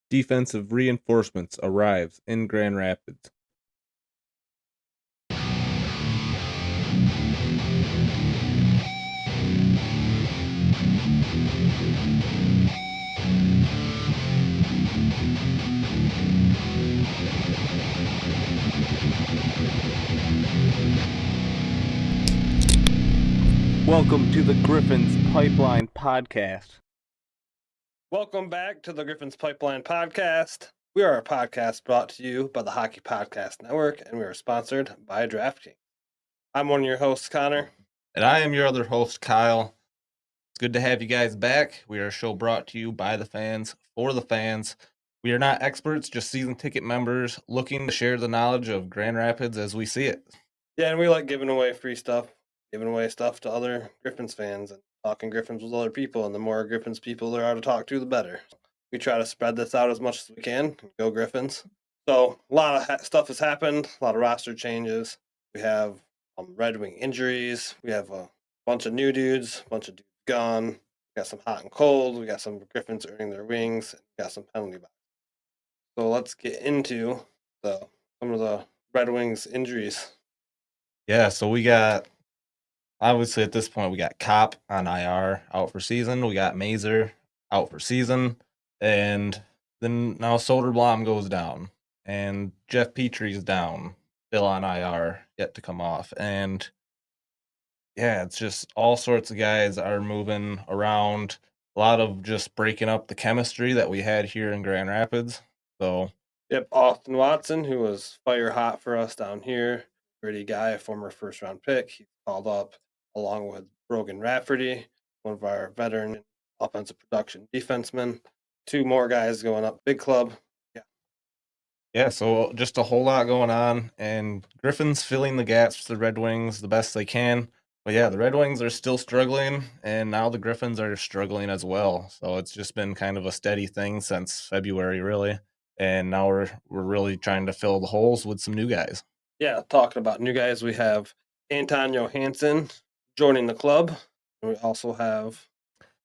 defensive reinforcements arrives in Grand Rapids. Welcome to the Griffins Pipeline Podcast. Welcome back to the Griffins Pipeline Podcast. We are a podcast brought to you by the Hockey Podcast Network, and we are sponsored by DraftKings. I'm one of your hosts, Connor. And I am your other host, Kyle. It's good to have you guys back. We are a show brought to you by the fans, for the fans. We are not experts, just season ticket members looking to share the knowledge of Grand Rapids as we see it. Yeah, and we like giving away free stuff, giving away stuff to other Griffins fans, and talking Griffins with other people. And the more Griffins people there are to talk to, the better. We try to spread this out as much as we can. Go Griffins. So a lot of stuff has happened, a lot of roster changes. We have Red Wing injuries. We have a bunch of new dudes, a bunch of dudes gone. We got some hot and cold. We got some Griffins earning their wings. We got some penalty box. So let's get into some of the Red Wings injuries. Yeah, so we got, obviously at this point, we got Kopp on IR, out for season. We got Mazur out for season. And then now Soderblom goes down. And Jeff Petrie's down, still on IR, yet to come off. And yeah, it's just all sorts of guys are moving around. A lot of just breaking up the chemistry that we had here in Grand Rapids. So, yep, Austin Watson, who was fire hot for us down here, gritty guy, a former first round pick. He called up along with Brogan Rafferty, one of our veteran offensive production defensemen. Two more guys going up big club. Yeah, so just a whole lot going on, and Griffins filling the gaps for the Red Wings the best they can. But yeah, the Red Wings are still struggling, and now the Griffins are struggling as well. So it's just been kind of a steady thing since February, really. And now we're really trying to fill the holes with some new guys. Yeah, talking about new guys, we have Anton Johansson joining the club. And we also have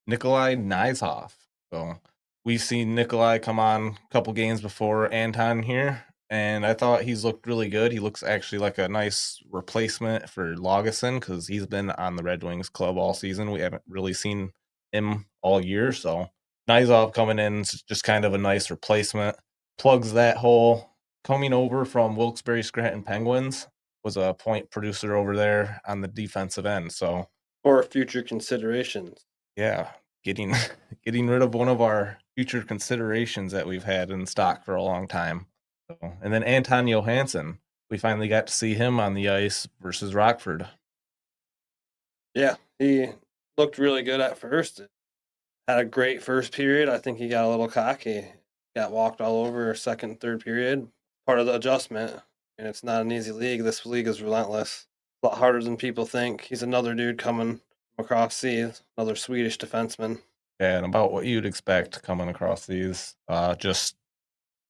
Nikoli Knyzhov. So we've seen Nikoli come on a couple games before Anton here, and I thought he's looked really good. He looks actually like a nice replacement for Lagesson because he's been on the Red Wings club all season. We haven't really seen him all year, so Knyzhov coming in is just kind of a nice replacement. Plugs that hole. Coming over from Wilkes-Barre Scranton Penguins, was a point producer over there on the defensive end. So, for future considerations. Yeah, getting rid of one of our future considerations that we've had in stock for a long time. So, and then Anton Johansson, we finally got to see him on the ice versus Rockford. Yeah, he looked really good at first. Had a great first period. I think he got a little cocky. Got walked all over second, third period. Part of the adjustment. And it's not an easy league. This league is relentless. A lot harder than people think. He's another dude coming across seas, another Swedish defenseman. Yeah, and about what you'd expect coming across these. Just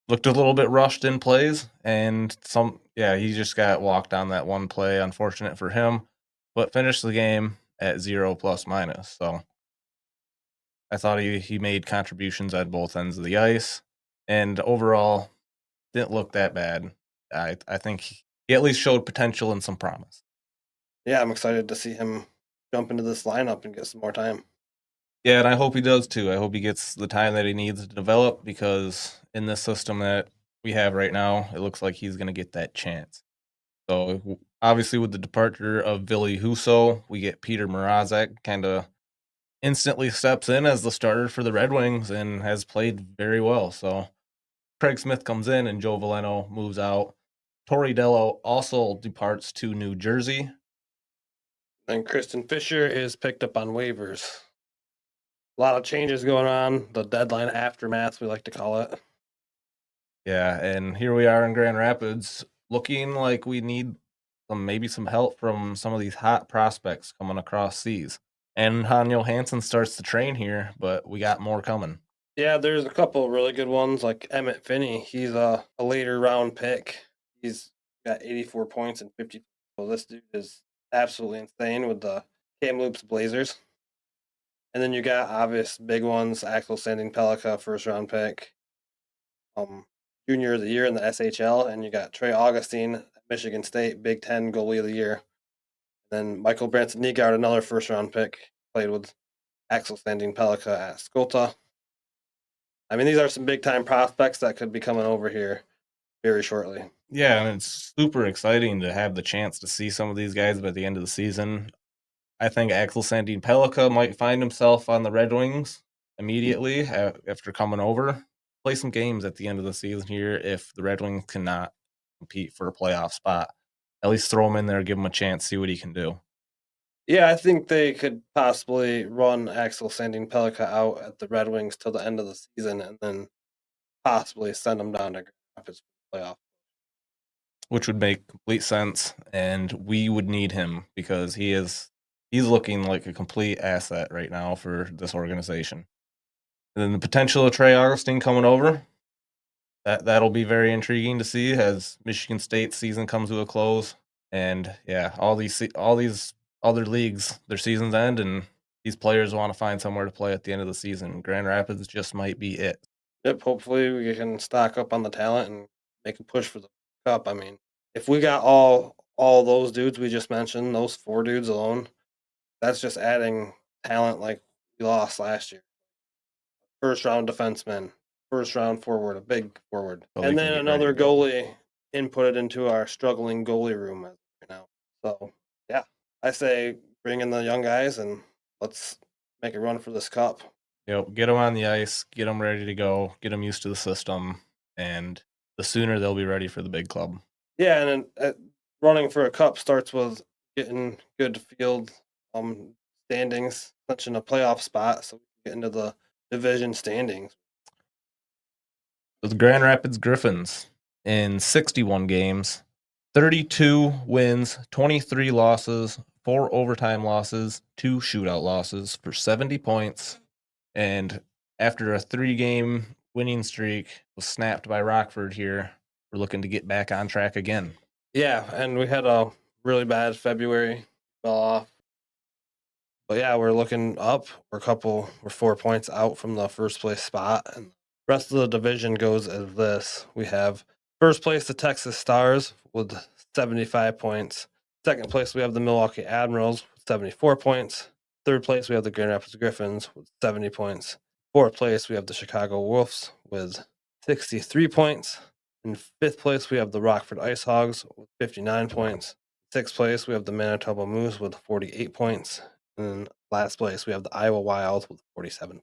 looked a little bit rushed in plays, and he just got walked on that one play. Unfortunate for him, but finished the game at 0 plus minus. So I thought he made contributions at both ends of the ice, and overall didn't look that bad. I think he at least showed potential and some promise. Yeah, I'm excited to see him jump into this lineup and get some more time. Yeah, and I hope he does too. I hope he gets the time that he needs to develop, because in this system that we have right now, it looks like he's going to get that chance. So obviously with the departure of Ville Husso, we get Peter Mrazek kind of instantly steps in as the starter for the Red Wings and has played very well. So Craig Smith comes in and Joe Veleno moves out. Tori Dello also departs to New Jersey. And Kristen Fisher is picked up on waivers. A lot of changes going on. The deadline aftermath, we like to call it. Yeah, and here we are in Grand Rapids, looking like we need maybe some help from some of these hot prospects coming across seas. And Han Johansson starts to train here, but we got more coming. Yeah, there's a couple really good ones, like Emmett Finney. He's a later round pick. He's got 84 points and 50. So this dude is absolutely insane with the Kamloops Blazers. And then you got obvious big ones, Axel Sanding Pelika, first round pick. Junior of the Year in the SHL, and you got Trey Augustine at Michigan State, Big Ten Goalie of the Year. Then Michael Branson Nygaard, another first-round pick, played with Axel Sandin Pellikka at Skolta. I mean, these are some big-time prospects that could be coming over here very shortly. Yeah, and it's super exciting to have the chance to see some of these guys by the end of the season. I think Axel Sandin Pellikka might find himself on the Red Wings immediately after coming over. Play some games at the end of the season here if the Red Wings cannot compete for a playoff spot. At least throw him in there, give him a chance, see what he can do. Yeah, I think they could possibly run Axel Sandin Pellikka out at the Red Wings till the end of the season and then possibly send him down to Grand Rapids for the playoff. Which would make complete sense, and we would need him because he's looking like a complete asset right now for this organization. And then the potential of Trey Augustine coming over, that'll be very intriguing to see as Michigan State's season comes to a close. And yeah, all these other leagues, their seasons end, and these players want to find somewhere to play at the end of the season. Grand Rapids just might be it. Yep, hopefully we can stock up on the talent and make a push for the cup. I mean, if we got all those dudes we just mentioned, those 4 dudes alone, that's just adding talent like we lost last year. First round defenseman, first round forward, a big forward, So and then another goalie inputted into our struggling goalie room right now. So yeah, I say bring in the young guys and let's make a run for this cup. Get them on the ice, get them ready to go, get them used to the system, and the sooner they'll be ready for the big club. Yeah, and then, running for a cup starts with getting good field standings, clinching a playoff spot, so we can get into the division standings. The Grand Rapids Griffins in 61 games, 32 wins, 23 losses, 4 overtime losses, 2 shootout losses for 70 points. And after a 3-game winning streak was snapped by Rockford here, we're looking to get back on track again. Yeah, and we had a really bad February, fell off. But yeah, we're looking up. We're 4 points out from the first place spot, and the rest of the division goes as this. We have first place the Texas Stars with 75 points. Second place we have the Milwaukee Admirals with 74 points. Third place we have the Grand Rapids Griffins with 70 points. Fourth place we have the Chicago Wolves with 63 points. In fifth place we have the Rockford Ice Hogs with 59 points. Sixth place we have the Manitoba Moose with 48 points. And last place, we have the Iowa Wild with 47.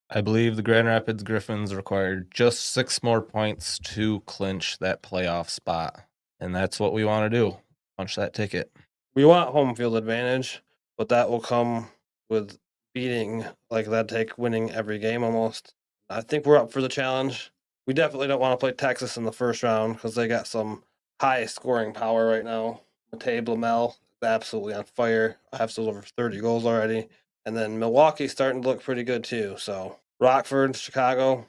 I believe the Grand Rapids Griffins required just 6 more points to clinch that playoff spot. And that's what we want to do. Punch that ticket. We want home field advantage, but that will come with beating, like that'd take winning every game almost. I think we're up for the challenge. We definitely don't want to play Texas in the first round because they got some high scoring power right now. Matej Blamel is absolutely on fire. Have over 30 goals already. And then Milwaukee's starting to look pretty good too. So Rockford, Chicago.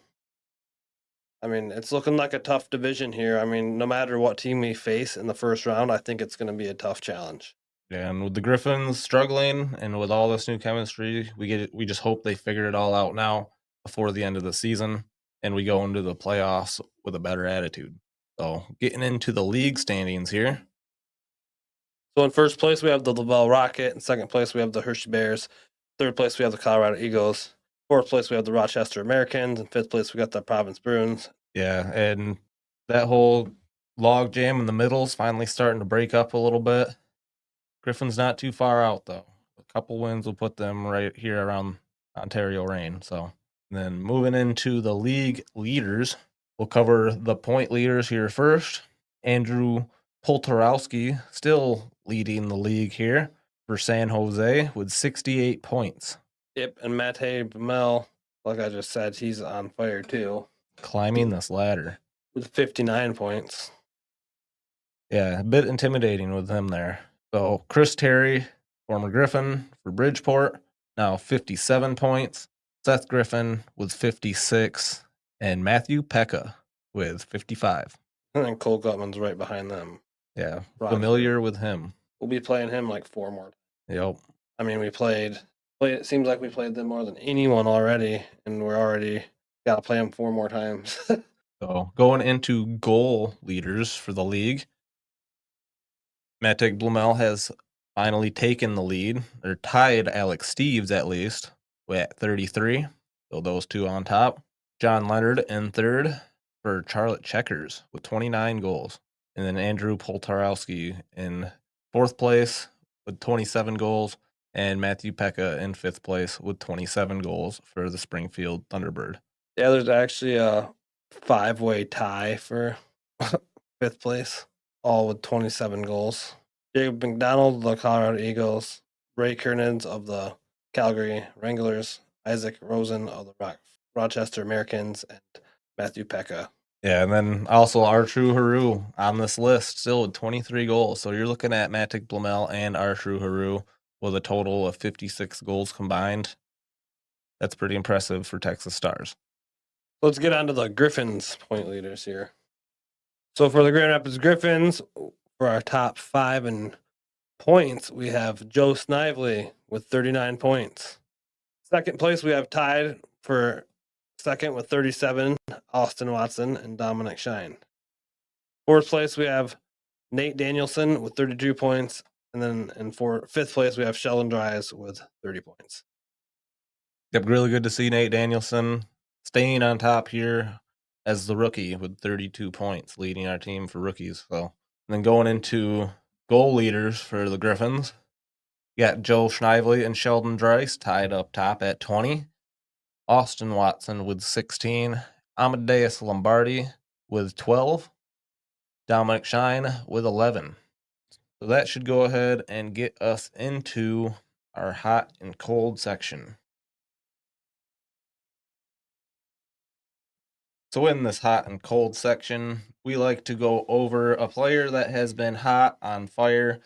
I mean, it's looking like a tough division here. I mean, no matter what team we face in the first round, I think it's going to be a tough challenge. Yeah, and with the Griffins struggling and with all this new chemistry, we just hope they figure it all out now before the end of the season and we go into the playoffs with a better attitude. So, getting into the league standings here. So in first place we have the Laval Rocket, in second place we have the Hershey Bears, third place we have the Colorado Eagles, fourth place we have the Rochester Americans, and fifth place we got the Province Bruins. Yeah, and that whole log jam in the middle is finally starting to break up a little bit. Griffin's not too far out though. A couple wins will put them right here around Ontario Reign. So then moving into the league leaders, we'll cover the point leaders here first. Andrew Poltorowski still leading the league here for San Jose with 68 points. Yep, and Matej Bamel, like I just said, he's on fire too. Climbing this ladder. With 59 points. Yeah, a bit intimidating with him there. So Chris Terry, former Griffin for Bridgeport, now 57 points. Seth Griffin with 56, and Matthew Pekka with 55. And then Cole Gutman's right behind them. Yeah, familiar with him. We'll be playing him like 4 more. Yep. I mean, it seems like we played them more than anyone already, and we're already Got to play him 4 more times. So going into goal leaders for the league, Matic Blumel has finally taken the lead, or tied Alex Steves at least, at 33. So those two on top. John Leonard in third for Charlotte Checkers with 29 goals. And then Andrew Poltarowski in fourth place with 27 goals. And Matthew Pekka in fifth place with 27 goals for the Springfield Thunderbird. Yeah, there's actually a 5-way tie for 5th place, all with 27 goals. Jacob McDonald of the Colorado Eagles, Ray Kernans of the Calgary Wranglers, Isaac Rosen of the Rochester Americans, and Matthew Pekka. Yeah, and then also Artru Haru on this list still with 23 goals. So you're looking at Matic Blumel and Artru Haru with a total of 56 goals combined. That's pretty impressive for Texas Stars. Let's get on to the Griffins point leaders here. So for the Grand Rapids Griffins, for our top 5 in points, we have Joe Snively with 39 points. Second place, we have tied for second with 37, Austin Watson and Dominic Shine. Fourth place, we have Nate Danielson with 32 points. And then in fifth place, we have Sheldon Dries with 30 points. Yep, really good to see Nate Danielson staying on top here as the rookie with 32 points, leading our team for rookies. So, and then going into goal leaders for the Griffins, you got Joe Schnively and Sheldon Dries tied up top at 20. Austin Watson with 16. Amadeus Lombardi with 12. Dominic Shine with 11. So that should go ahead and get us into our hot and cold section. So in this hot and cold section, we like to go over a player that has been hot, on fire,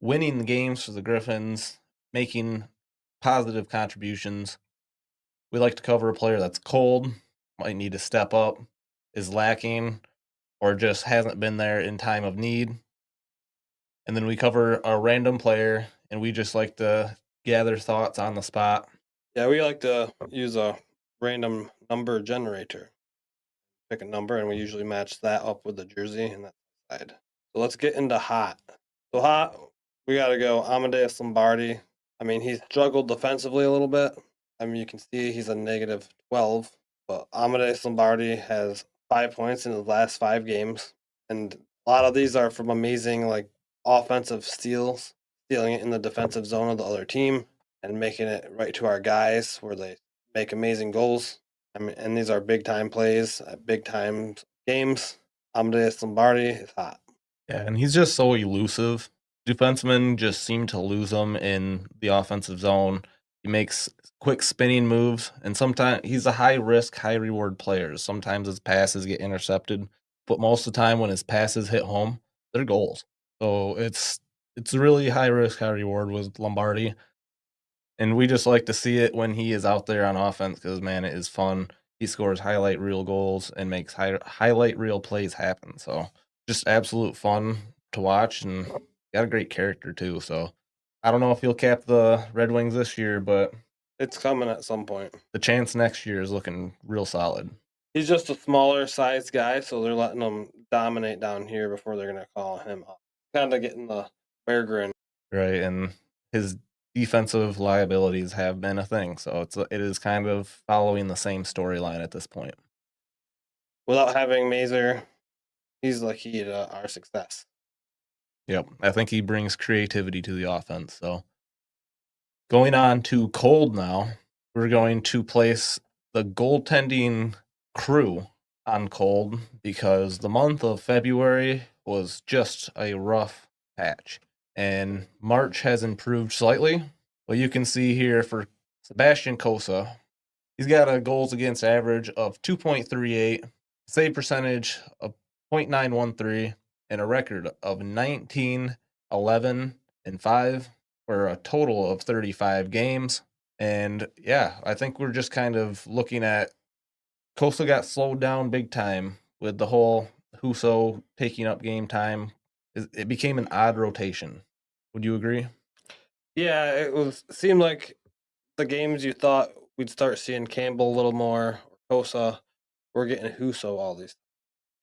winning the games for the Griffins, making positive contributions. We like to cover a player that's cold, might need to step up, is lacking, or just hasn't been there in time of need. And then we cover a random player, and we just like to gather thoughts on the spot. Yeah, we like to use a random number generator. Pick a number, and we usually match that up with the jersey and that side. So let's get into hot. So hot, we got to go Amadeus Lombardi. I mean, he's struggled defensively a little bit. I mean, you can see he's a negative 12, but Amadeus Lombardi has 5 points in his last 5 games. And a lot of these are from amazing, like, offensive steals, stealing it in the defensive zone of the other team and making it right to our guys where they make amazing goals. I mean, and these are big time plays at big time games. Amadeus Lombardi is hot. Yeah, and he's just so elusive. Defensemen just seem to lose him in the offensive zone. He makes quick spinning moves, and sometimes he's a high risk, high reward player. Sometimes his passes get intercepted, but most of the time when his passes hit home, they're goals. So it's a really high risk, high reward with Lombardi. And we just like to see it when he is out there on offense because, man, it is fun. He scores highlight reel goals and makes highlight reel plays happen. So just absolute fun to watch, and got a great character too. So I don't know if he'll cap the Red Wings this year, but it's coming at some point. The chance next year is looking real solid. He's just a smaller sized guy, so they're letting him dominate down here before they're going to call him up. Kind of getting the bear grin. Right, and his defensive liabilities have been a thing, so it is kind of following the same storyline at this point. Without having Mazur, he's the key to our success. Yep, I think he brings creativity to the offense. So going on to cold now, we're going to place the goaltending crew on cold because the month of February was just a rough patch. And March has improved slightly. Well, you can see here for Sebastian Kosa, he's got a goals against average of 2.38, save percentage of 0.913, and a record of 19, 11, and 5 for a total of 35 games. And yeah, I think we're just kind of looking at Kosa got slowed down big time with the whole Huso taking up game time. It became an odd rotation. Would you agree? Yeah, it seemed like the games you thought we'd start seeing Campbell a little more, or Kosa, we're getting Huso all these.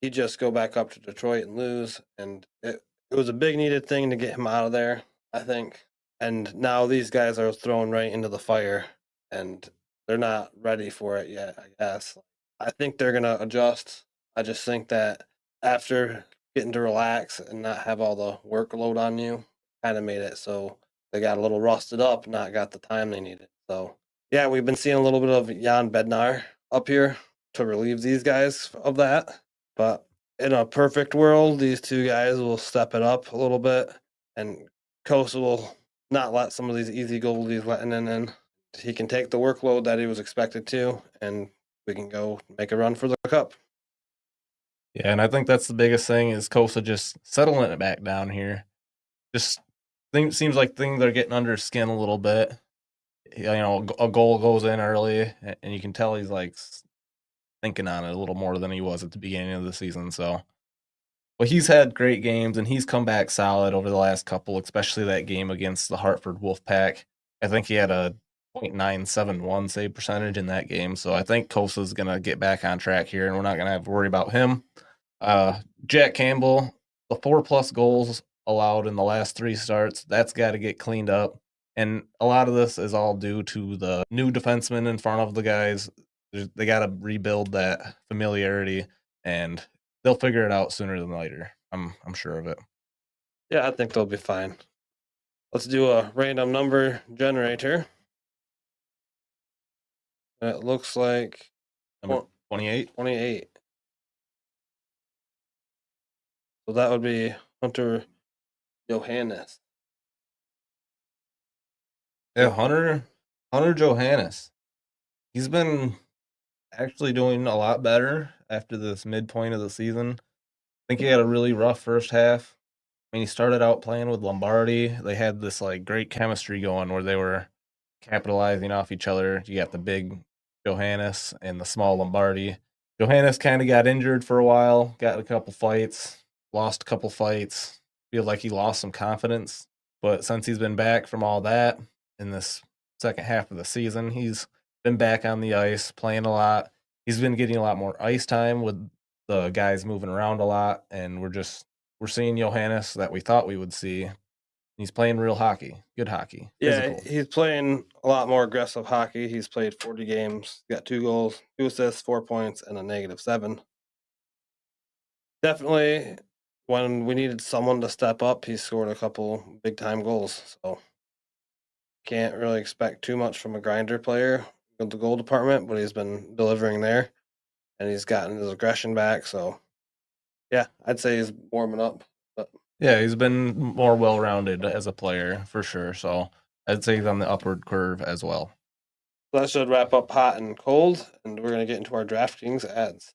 He just go back up to Detroit and lose, and it was a big needed thing to get him out of there, I think. And now these guys are thrown right into the fire, and they're not ready for it yet, I guess. I think they're gonna adjust. I just think that after getting to relax and not have all the workload on you, kind of made it so they got a little rusted up, not got the time they needed. So yeah, we've been seeing a little bit of Jan Bednar up here to relieve these guys of that. But in a perfect world, these two guys will step it up a little bit, and Kosa will not let some of these easy goals he's letting in. He can take the workload that he was expected to, and we can go make a run for the cup. Yeah, and I think that's the biggest thing is Kosa just settling it back down here. Just seems like things are getting under his skin a little bit. You know, a goal goes in early, and you can tell he's like thinking on it a little more than he was at the beginning of the season. So, but he's had great games, and he's come back solid over the last couple, especially that game against the Hartford Wolfpack. I think he had a .971 save percentage in that game. So I think Kosa's going to get back on track here, and we're not going to have to worry about him. Jack Campbell, the 4+ goals allowed in the last 3 starts, that's got to get cleaned up. And a lot of this is all due to the new defensemen in front of the guys. They got to rebuild that familiarity, and they'll figure it out sooner than later. I'm sure of it. Yeah, I think they'll be fine. Let's do a random number generator. It looks like Number 28. 28. So that would be Hunter Johannes. Yeah, Hunter Johannes. He's been actually doing a lot better after this midpoint of the season. I think he had a really rough first half. I mean, he started out playing with Lombardi. They had this like great chemistry going where they were capitalizing off each other. You got the big Johannes and the small Lombardi. Johannes kind of got injured for a while, got in a couple fights, lost a couple fights. Feel like he lost some confidence. But since he's been back from all that in this second half of the season, he's been back on the ice, playing a lot. He's been getting a lot more ice time with the guys moving around a lot, and we're seeing Johannes that we thought we would see. He's playing real hockey, good hockey, Yeah, physical. he's playing a lot more aggressive hockey. He's played 40 games, got 2 goals, 2 assists, 4 points, and a -7. Definitely, when we needed someone to step up, he scored a couple big time goals. So can't really expect too much from a grinder player in the goal department, but he's been delivering there, and he's gotten his aggression back. So yeah, I'd say he's warming up. But Yeah, he's been more well-rounded as a player for sure. So I'd say he's on the upward curve as well. that should wrap up hot and cold, and we're gonna get into our DraftKings ads.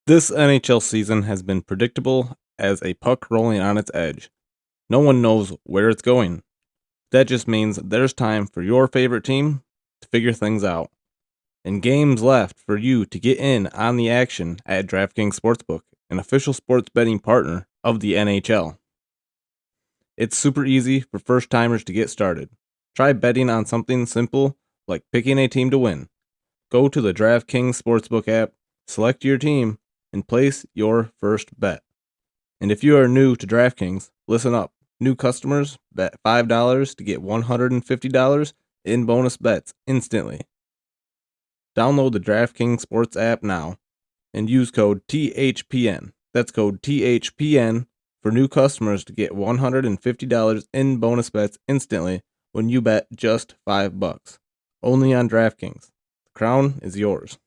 This NHL season has been predictable as a puck rolling on its edge. No one knows where it's going. That just means there's time for your favorite team to figure things out, and games left for you to get in on the action at DraftKings Sportsbook, an official sports betting partner of the NHL. It's super easy for first timers to get started. Try betting on something simple like picking a team to win. Go to the DraftKings Sportsbook app, select your team, and place your first bet. And if you are new to DraftKings, listen up. New customers bet $5 to get $150 in bonus bets instantly. Download the DraftKings Sports app now and use code THPN. That's code THPN for new customers to get $150 in bonus bets instantly when you bet just $5. Only on DraftKings. The crown is yours.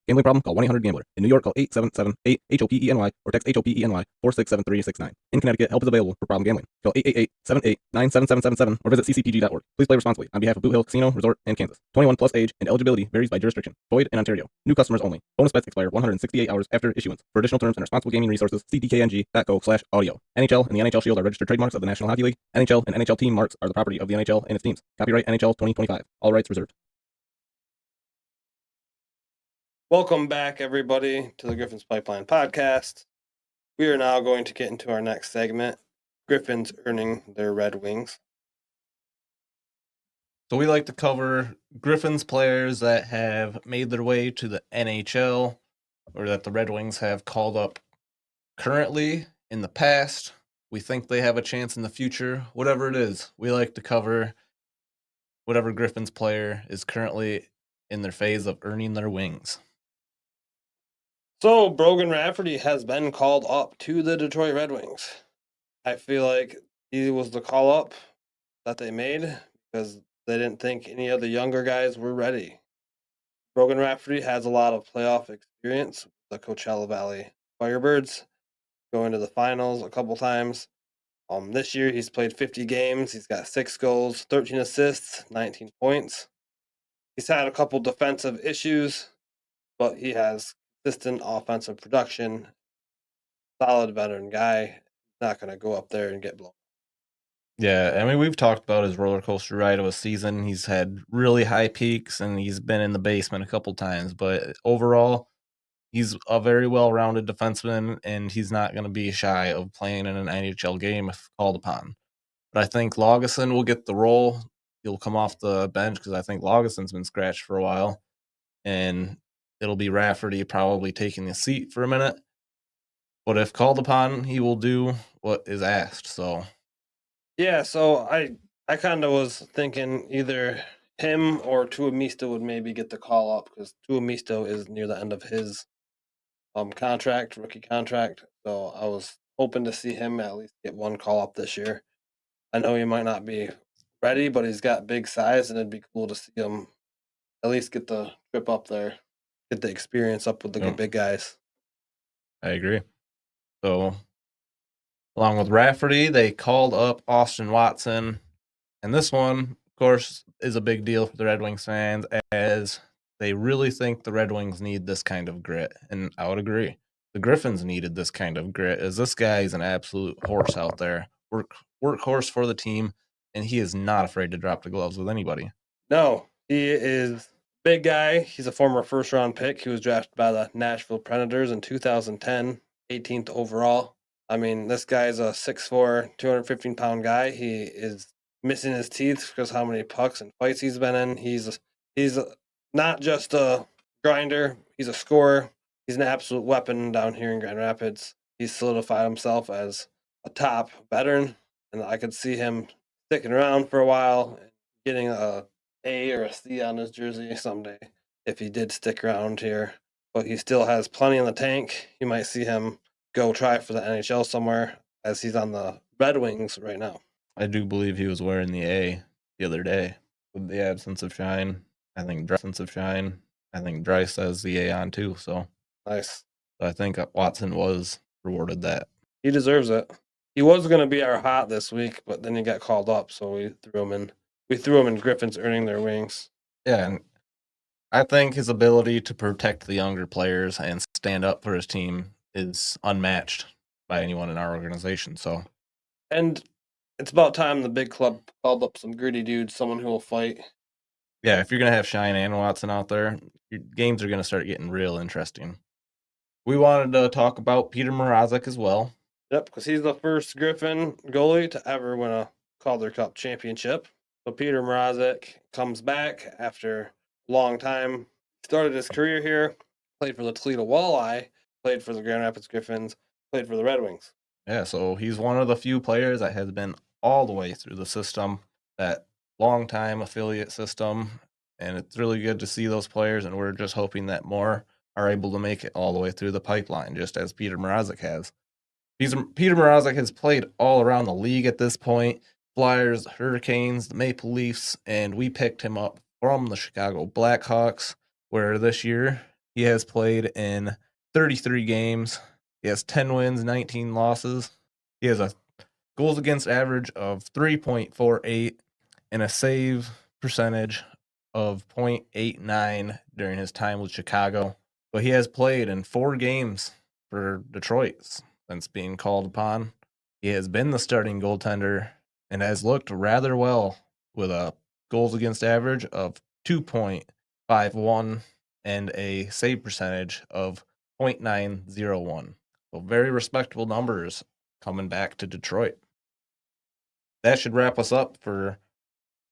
Gambling problem? Call 1-800-GAMBLER. In New York, call 877-8-HOPENY or text HOPENY 467-369. In Connecticut, help is available for problem gambling. Call 888-78-97777 or visit ccpg.org. Please play responsibly on behalf of Boot Hill Casino Resort and Kansas. 21 plus age and eligibility varies by jurisdiction. Void in Ontario. New customers only. Bonus bets expire 168 hours after issuance. For additional terms and responsible gaming resources, see dkng.co/audio. NHL and the NHL Shield are registered trademarks of the National Hockey League. NHL and NHL team marks are the property of the NHL and its teams. Copyright NHL 2025. All rights reserved. Welcome back, everybody, to the Griffins Pipeline Podcast. We are now going to get into our next segment, Griffins earning their Red Wings. So we like to cover Griffins players that have made their way to the NHL or that the Red Wings have called up currently, in the past. We think they have a chance in the future. Whatever it is, we like to cover whatever Griffins player is currently in their phase of earning their wings. So Brogan Rafferty has been called up to the Detroit Red Wings. I feel like he was the call up that they made because they didn't think any of the younger guys were ready. Brogan Rafferty has a lot of playoff experience with the Coachella Valley Firebirds, going to the finals a couple times. This year he's played 50 games. He's got 6 goals, 13 assists, 19 points. He's had a couple defensive issues, but he has consistent offensive production. Solid veteran guy. Not going to go up there and get blown. Yeah, I mean, we've talked about his roller coaster ride of a season. He's had really high peaks and he's been in the basement a couple times, but overall, he's a very well-rounded defenseman, and he's not going to be shy of playing in an NHL game if called upon. But I think Lagesson will get the role. He'll come off the bench because I think Laugesson's been scratched for a while, and it'll be Rafferty probably taking the seat for a minute. But if called upon, he will do what is asked. So Yeah, so I kind of was thinking either him or Tuamista would maybe get the call up because Tuamista is near the end of his rookie contract. So I was hoping to see him at least get one call up this year. I know he might not be ready, but he's got big size, and it'd be cool to see him at least get the trip up there, get the experience up with the yeah, big guys. I agree. So along with Rafferty, they called up Austin Watson. And this one, of course, is a big deal for the Red Wings fans as they really think the Red Wings need this kind of grit. And I would agree. The Griffins needed this kind of grit as this guy is an absolute horse out there. Workhorse for the team, and he is not afraid to drop the gloves with anybody. No, he is big guy. He's a former first round pick. He was drafted by the Nashville Predators in 2010, 18th overall. I mean, this guy's a 6'4", 215-pound guy. He is missing his teeth because how many pucks and fights he's been in. He's not just a grinder. He's a scorer. He's an absolute weapon down here in Grand Rapids. He's solidified himself as a top veteran, and I could see him sticking around for a while, getting a or a C on his jersey someday if he did stick around here. But he still has plenty in the tank. You might see him go try for the NHL somewhere as he's on the Red Wings right now. I do believe he was wearing the A the other day with the absence of shine. I think Dry says the A on too. So Nice. I think Watson was rewarded that. He deserves it. He was going to be our hot this week, but then he got called up, so we threw him in. We threw him in Griffins earning their wings. Yeah, and I think his ability to protect the younger players and stand up for his team is unmatched by anyone in our organization. So, And it's about time the big club called up some gritty dudes, someone who will fight. yeah, if you're going to have Shine and Watson out there, your games are going to start getting real interesting. We wanted to talk about Peter Mrazek as well. Yep, because he's the first Griffin goalie to ever win a Calder Cup championship. So Peter Mrazek comes back after a long time. Started his career here, played for the Toledo Walleye, played for the Grand Rapids Griffins, played for the Red Wings. Yeah, so he's one of the few players that has been all the way through the system, that long time affiliate system, and it's really good to see those players, and we're just hoping that more are able to make it all the way through the pipeline, just as Peter Mrazek has. Peter Mrazek has played all around the league at this point. Flyers, Hurricanes, the Maple Leafs, and we picked him up from the Chicago Blackhawks, where this year he has played in 33 games. He has 10 wins, 19 losses. He has a goals against average of 3.48 and a save percentage of .89 during his time with Chicago. But he has played in 4 games for Detroit since being called upon. He has been the starting goaltender and has looked rather well with a goals against average of 2.51 and a save percentage of .901. So very respectable numbers coming back to Detroit. That should wrap us up for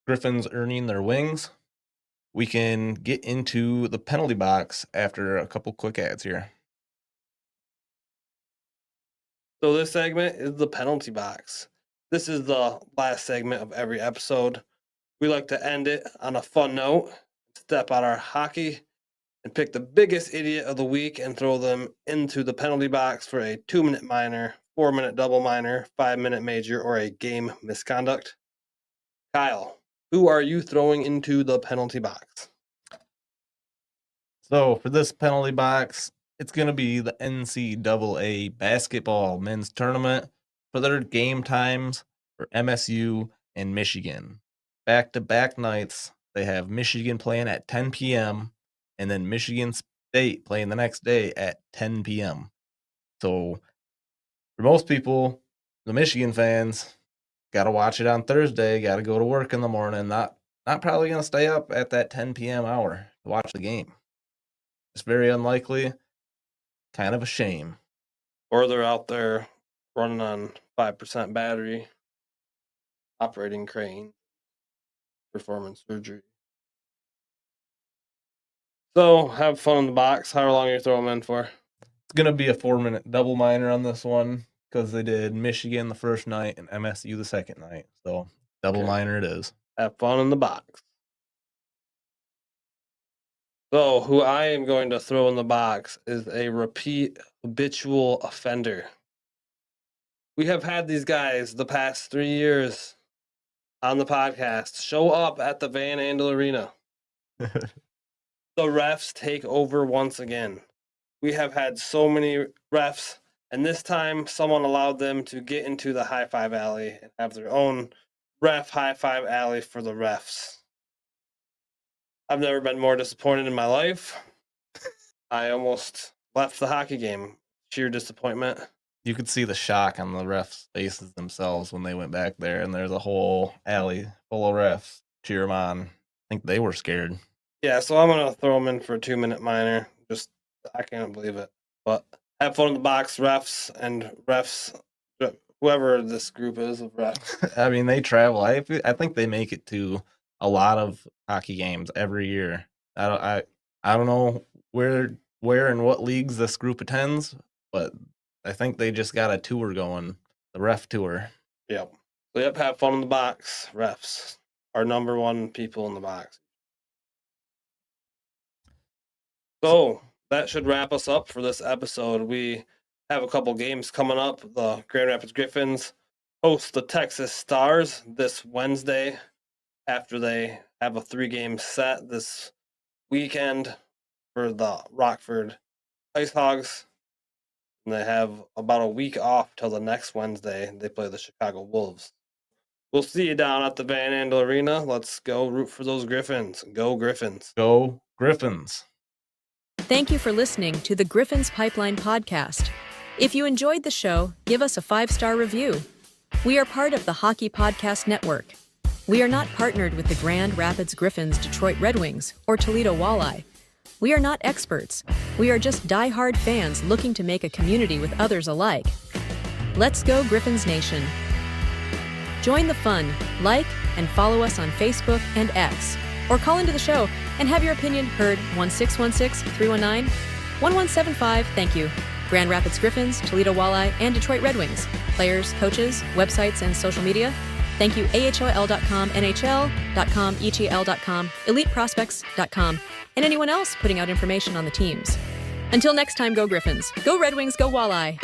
Griffins earning their wings, we can get into the penalty box after a couple quick ads here. So this segment is the penalty box. This is the last segment of every episode. We like to end it on a fun note, step out our hockey, and pick the biggest idiot of the week and throw them into the penalty box for a 2-minute minor, 4-minute double minor, 5-minute major, or a game misconduct. Kyle, who are you throwing into the penalty box? So for this penalty box, it's going to be the NCAA basketball men's tournament for their game times for MSU and Michigan. Back-to-back nights, they have Michigan playing at 10 p.m. and then Michigan State playing the next day at 10 p.m. So for most people, the Michigan fans, got to watch it on Thursday, got to go to work in the morning, not probably going to stay up at that 10 p.m. hour to watch the game. It's very unlikely. Kind of a shame. Or they're out there running on 5% battery, operating crane, performance surgery. So, have fun in the box. How long are you throwing them in for? It's going to be a 4-minute double minor on this one because they did Michigan the first night and MSU the second night. So, double minor it is. Have fun in the box. So, who I am going to throw in the box is a repeat habitual offender. We have had these guys the past 3 years on the podcast show up at the Van Andel Arena. The refs take over once again. We have had so many refs, and this time someone allowed them to get into the high five alley and have their own ref high five alley for the refs. I've never been more disappointed in my life. I almost left the hockey game. Sheer disappointment. You could see the shock on the refs' faces themselves when they went back there, and there's a whole alley full of refs cheer them on. I think they were scared. Yeah, so I'm going to throw them in for a 2-minute minor. Just, I can't believe it. But have fun in the box, refs, and refs, whoever this group is of refs. I mean, they travel. I think they make it to a lot of hockey games every year. I don't know where and what leagues this group attends, but I think they just got a tour going, the ref tour. Yep. So, yep, have fun in the box, refs. Our number one people in the box. So, that should wrap us up for this episode. We have a couple games coming up. The Grand Rapids Griffins host the Texas Stars this Wednesday after they have a 3-game set this weekend for the Rockford Ice Hogs. And they have about a week off till the next Wednesday. They play the Chicago Wolves. We'll see you down at the Van Andel Arena. Let's go root for those Griffins. Go Griffins. Go Griffins. Thank you for listening to the Griffins Pipeline podcast. If you enjoyed the show, give us a 5-star review. We are part of the Hockey Podcast Network. We are not partnered with the Grand Rapids Griffins, Detroit Red Wings, or Toledo Walleye. We are not experts. We are just die-hard fans looking to make a community with others alike. Let's go Griffins Nation. Join the fun, like, and follow us on Facebook and X. Or call into the show and have your opinion heard 1-616-319-1175. Thank you. Grand Rapids Griffins, Toledo Walleye, and Detroit Red Wings. Players, coaches, websites, and social media. Thank you AHL.com, NHL.com, ETL.com, EliteProspects.com, and anyone else putting out information on the teams. Until next time, go Griffins. Go Red Wings, go Walleye.